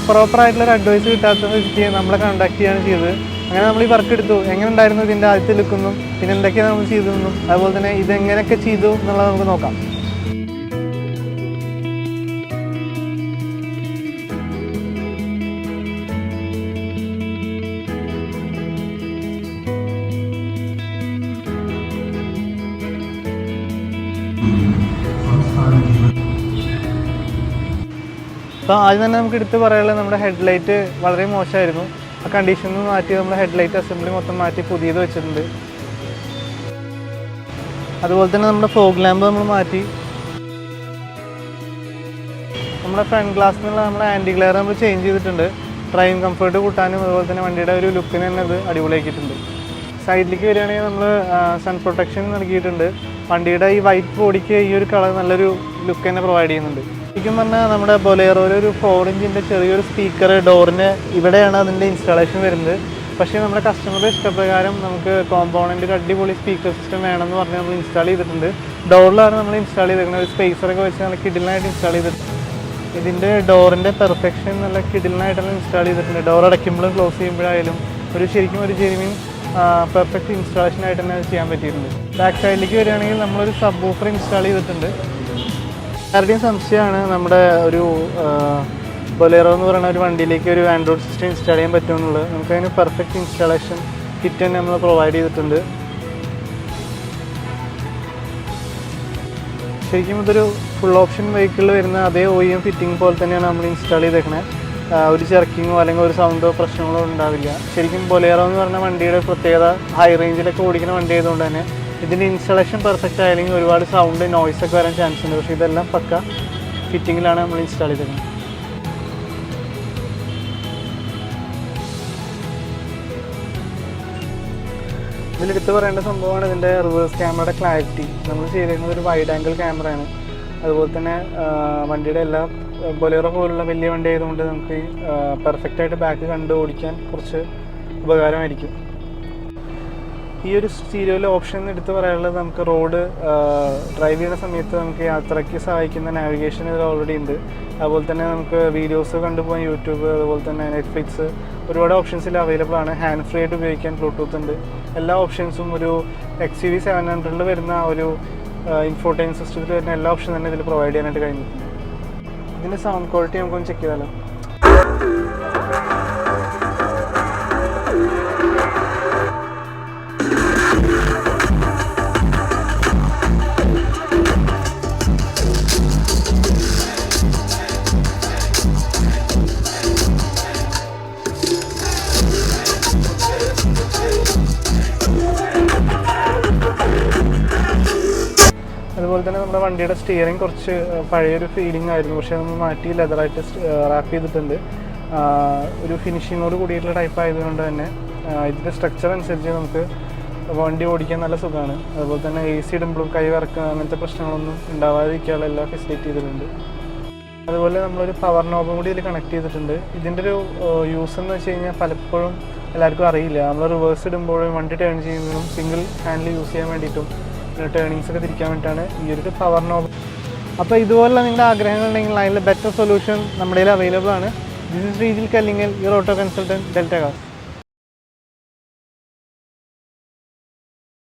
പ്രോപ്പറായിട്ടുള്ളൊരു advice കിട്ടാത്ത സ്ഥിതിക്ക് നമ്മളെ കോൺടാക്ട് ചെയ്യാണ് ചെയ്തത്. അങ്ങനെ നമ്മൾ ഈ വർക്ക് എടുത്തു. എങ്ങനെ ഉണ്ടായിരുന്നു ഇതിൻ്റെ ആദ്യത്തെ ലുക്കെന്നും പിന്നെ എന്തൊക്കെയാണ് നമ്മൾ ചെയ്തതെന്നും അതുപോലെ തന്നെ ഇതെങ്ങനെയൊക്കെ ചെയ്തു എന്നുള്ളത് നമുക്ക് നോക്കാം. അപ്പോൾ ആദ്യം തന്നെ നമുക്ക് എടുത്ത് പറയാനുള്ളത് നമ്മുടെ ഹെഡ്ലൈറ്റ് വളരെ മോശമായിരുന്നു. ആ കണ്ടീഷനിൽ നിന്ന് മാറ്റി നമ്മുടെ ഹെഡ്ലൈറ്റ് അസംബ്ലി മൊത്തം മാറ്റി പുതിയത് വെച്ചിട്ടുണ്ട്. അതുപോലെ തന്നെ നമ്മുടെ ഫോഗ് ലാമ്പ് നമ്മൾ മാറ്റി. നമ്മുടെ ഫ്രണ്ട് ഗ്ലാസ്സിൽ നിന്നുള്ള നമ്മുടെ ആൻറ്റി ഗ്ലെയർ നമ്മൾ ചേഞ്ച് ചെയ്തിട്ടുണ്ട്. ഡ്രൈവിംഗ് കംഫർട്ട് കൂട്ടാനും അതുപോലെ തന്നെ വണ്ടിയുടെ ഒരു ലുക്കിന് തന്നെ അത് അടിപൊളിയാക്കിയിട്ടുണ്ട്. സൈഡിലേക്ക് വരികയാണെങ്കിൽ നമ്മൾ സൺ പ്രൊട്ടക്ഷൻ നൽകിയിട്ടുണ്ട്. വണ്ടിയുടെ ഈ വൈറ്റ് ബോഡിക്ക് ഈ ഒരു കളർ നല്ലൊരു ലുക്ക് തന്നെ പ്രൊവൈഡ് ചെയ്യുന്നുണ്ട്. ശരിക്കും പറഞ്ഞാൽ നമ്മുടെ ബൊലേറോയിൽ ഒരു 4 ഇഞ്ചിൻ്റെ ചെറിയൊരു സ്പീക്കർ ഡോറിന് ഇവിടെയാണ് അതിൻ്റെ ഇൻസ്റ്റാളേഷൻ വരുന്നത്. പക്ഷേ നമ്മുടെ കസ്റ്റമറുടെ ഇഷ്ടപ്രകാരം നമുക്ക് കോമ്പോണൻ്റ് ഒരു അടിപൊളി സ്പീക്കർ സിസ്റ്റം വേണമെന്ന് പറഞ്ഞ് നമ്മൾ ഇൻസ്റ്റാൾ ചെയ്തിട്ടുണ്ട്. ഡോറിലാണ് നമ്മൾ ഇൻസ്റ്റാൾ ചെയ്തിരിക്കുന്നത്. ഒരു സ്പേസറൊക്കെ വെച്ച് നല്ല കിഡിലിനായിട്ട് ഇൻസ്റ്റാൾ ചെയ്തിട്ടുണ്ട്. ഇതിൻ്റെ ഡോറിൻ്റെ പെർഫെക്ഷൻ നല്ല കിഡിലിനായിട്ടാണ് ഇൻസ്റ്റാൾ ചെയ്തിട്ടുണ്ട്. ഡോർ അടയ്ക്കുമ്പോഴും ക്ലോസ് ചെയ്യുമ്പോഴായാലും ശരിക്കും ഒരു ജെനുവിൻ പെർഫെക്റ്റ് ഇൻസ്റ്റാളേഷൻ ആയിട്ട് തന്നെ അത് ചെയ്യാൻ പറ്റിയിട്ടുണ്ട്. ബാക്ക് സൈഡിലേക്ക് വരികയാണെങ്കിൽ നമ്മളൊരു സബ് വൂഫർ ഇൻസ്റ്റാൾ ചെയ്തിട്ടുണ്ട്. ആരുടെയും സംശയമാണ് നമ്മുടെ ഒരു ബൊലേറോ എന്ന് പറയുന്ന ഒരു വണ്ടിയിലേക്ക് ഒരു ആൻഡ്രോയിഡ് സിസ്റ്റം ഇൻസ്റ്റാൾ ചെയ്യാൻ പറ്റുമെന്നുള്ളത്. നമുക്കതിന് പെർഫെക്റ്റ് ഇൻസ്റ്റാളേഷൻ കിറ്റ് തന്നെ നമ്മൾ പ്രൊവൈഡ് ചെയ്തിട്ടുണ്ട്. ശരിക്കും ഇതൊരു ഫുൾ ഓപ്ഷൻ വെഹിക്കിളിൽ വരുന്ന അതേ OEM ഫിറ്റിംഗ് പോലെ തന്നെയാണ് നമ്മൾ ഇൻസ്റ്റാൾ ചെയ്തേക്കുന്നത്. ഒരു ചെർക്കിങ്ങോ അല്ലെങ്കിൽ ഒരു സൗണ്ടോ പ്രശ്നങ്ങളോ ഉണ്ടാവില്ല. ശരിക്കും ബൊലേറോ എന്ന് പറഞ്ഞ വണ്ടിയുടെ പ്രത്യേകത ഹൈ റേഞ്ചിലൊക്കെ ഓടിക്കുന്ന വണ്ടി ആയതുകൊണ്ട് തന്നെ ഇതിൻ്റെ ഇൻസ്റ്റാളേഷൻ പെർഫെക്റ്റ് ആയില്ലെങ്കിൽ ഒരുപാട് സൗണ്ട് നോയ്സൊക്കെ വരാൻ ചാൻസ് ഉണ്ട്. പക്ഷേ ഇതെല്ലാം പക്ക ഫിറ്റിങ്ങിലാണ് നമ്മൾ ഇൻസ്റ്റാൾ ചെയ്തിരിക്കുന്നത്. ഇതിലെടുത്ത് പറയേണ്ട സംഭവമാണ് ഇതിൻ്റെ റിവേഴ്സ് ക്യാമറയുടെ ക്ലാരിറ്റി. നമ്മൾ ചെയ്തിരിക്കുന്നത് ഒരു വൈഡ് ആംഗിൾ ക്യാമറയാണ്. അതുപോലെ തന്നെ വണ്ടിയുടെ എല്ലാ ബൊലേറോ പോലുള്ള വലിയ വണ്ടി ആയതുകൊണ്ട് നമുക്ക് പെർഫെക്റ്റായിട്ട് ബാക്ക് കണ്ട് ഓടിക്കാൻ കുറച്ച് ഉപകാരമായിരിക്കും. ഈ ഒരു സ്റ്റീരിയോയിലെ ഓപ്ഷൻ എടുത്ത് പറയാനുള്ളത് നമുക്ക് റോഡ് ഡ്രൈവ് ചെയ്യുന്ന സമയത്ത് നമുക്ക് യാത്രയ്ക്ക് സഹായിക്കുന്ന നാവിഗേഷൻ ഇതിൽ ഓൾറെഡി ഉണ്ട്. അതുപോലെ തന്നെ നമുക്ക് വീഡിയോസ് കണ്ടുപോകാൻ യൂട്യൂബ് അതുപോലെ തന്നെ നെറ്റ്ഫ്ലിക്സ് ഒരുപാട് ഓപ്ഷൻസിൽ അവൈലബിൾ ആണ്. ഹാൻഡ് ഫ്രീ ആയിട്ട് ഉപയോഗിക്കാൻ ബ്ലൂടൂത്ത് ഉണ്ട്. എല്ലാ ഓപ്ഷൻസും ഒരു XUV 700 വരുന്ന ഒരു ഇൻഫോർടൈൻമെന്റ് സിസ്റ്റത്തിൽ വരുന്ന എല്ലാ ഓപ്ഷനും തന്നെ ഇതിൽ പ്രൊവൈഡ് ചെയ്യാനായിട്ട് കഴിഞ്ഞിട്ടുണ്ട്. ഇതിൻ്റെ സൗണ്ട് ക്വാളിറ്റി നമുക്കൊന്ന് ചെക്ക് ചെയ്താലോ. അതുപോലെ തന്നെ നമ്മുടെ വണ്ടിയുടെ സ്റ്റിയറിംഗ് കുറച്ച് പഴയൊരു ഫീലിംഗ് ആയിരുന്നു. പക്ഷേ നമ്മൾ മാറ്റി ലെതറായിട്ട് റാപ്പ് ചെയ്തിട്ടുണ്ട്. ഒരു ഫിനിഷിങ്ങോട് കൂടിയിട്ടുള്ള ടൈപ്പ് ആയതുകൊണ്ട് തന്നെ ഇതിൻ്റെ സ്ട്രക്ചർ അനുസരിച്ച് നമുക്ക് വണ്ടി ഓടിക്കാൻ നല്ല സുഖമാണ്. അതുപോലെ തന്നെ AC ഇടുമ്പോഴും കൈ വറക്കുക അങ്ങനത്തെ പ്രശ്നങ്ങളൊന്നും ഉണ്ടാവാതിരിക്കാനുള്ള എല്ലാ ഫെസിലിറ്റി ഇതിലുണ്ട്. അതുപോലെ നമ്മളൊരു പവർ നോബും കൂടി ഇതിൽ കണക്ട് ചെയ്തിട്ടുണ്ട്. ഇതിൻ്റെ ഒരു യൂസ് എന്ന് വെച്ച് കഴിഞ്ഞാൽ പലപ്പോഴും എല്ലാവർക്കും അറിയില്ല. നമ്മൾ റിവേഴ്സ് ഇടുമ്പോഴും വണ്ടി ടേൺ ചെയ്യുന്നതും സിംഗിൾ ഹാൻഡിൽ യൂസ് ചെയ്യാൻ വേണ്ടിയിട്ടും ടേണിങ്സ് ഒക്കെ തിരിക്കാൻ വേണ്ടിയിട്ടാണ് ഈ ഒരു പവർ നോബ്. അപ്പോൾ ഇതുപോലുള്ള നിങ്ങളുടെ ആഗ്രഹങ്ങളുണ്ടെങ്കിൽ അതിൽ ബെറ്റർ സൊല്യൂഷൻ നമ്മുടെ കയ്യിൽ അവൈലബിൾ ആണ്. This is Rejil Kallingal, your auto consultant, Delta cars.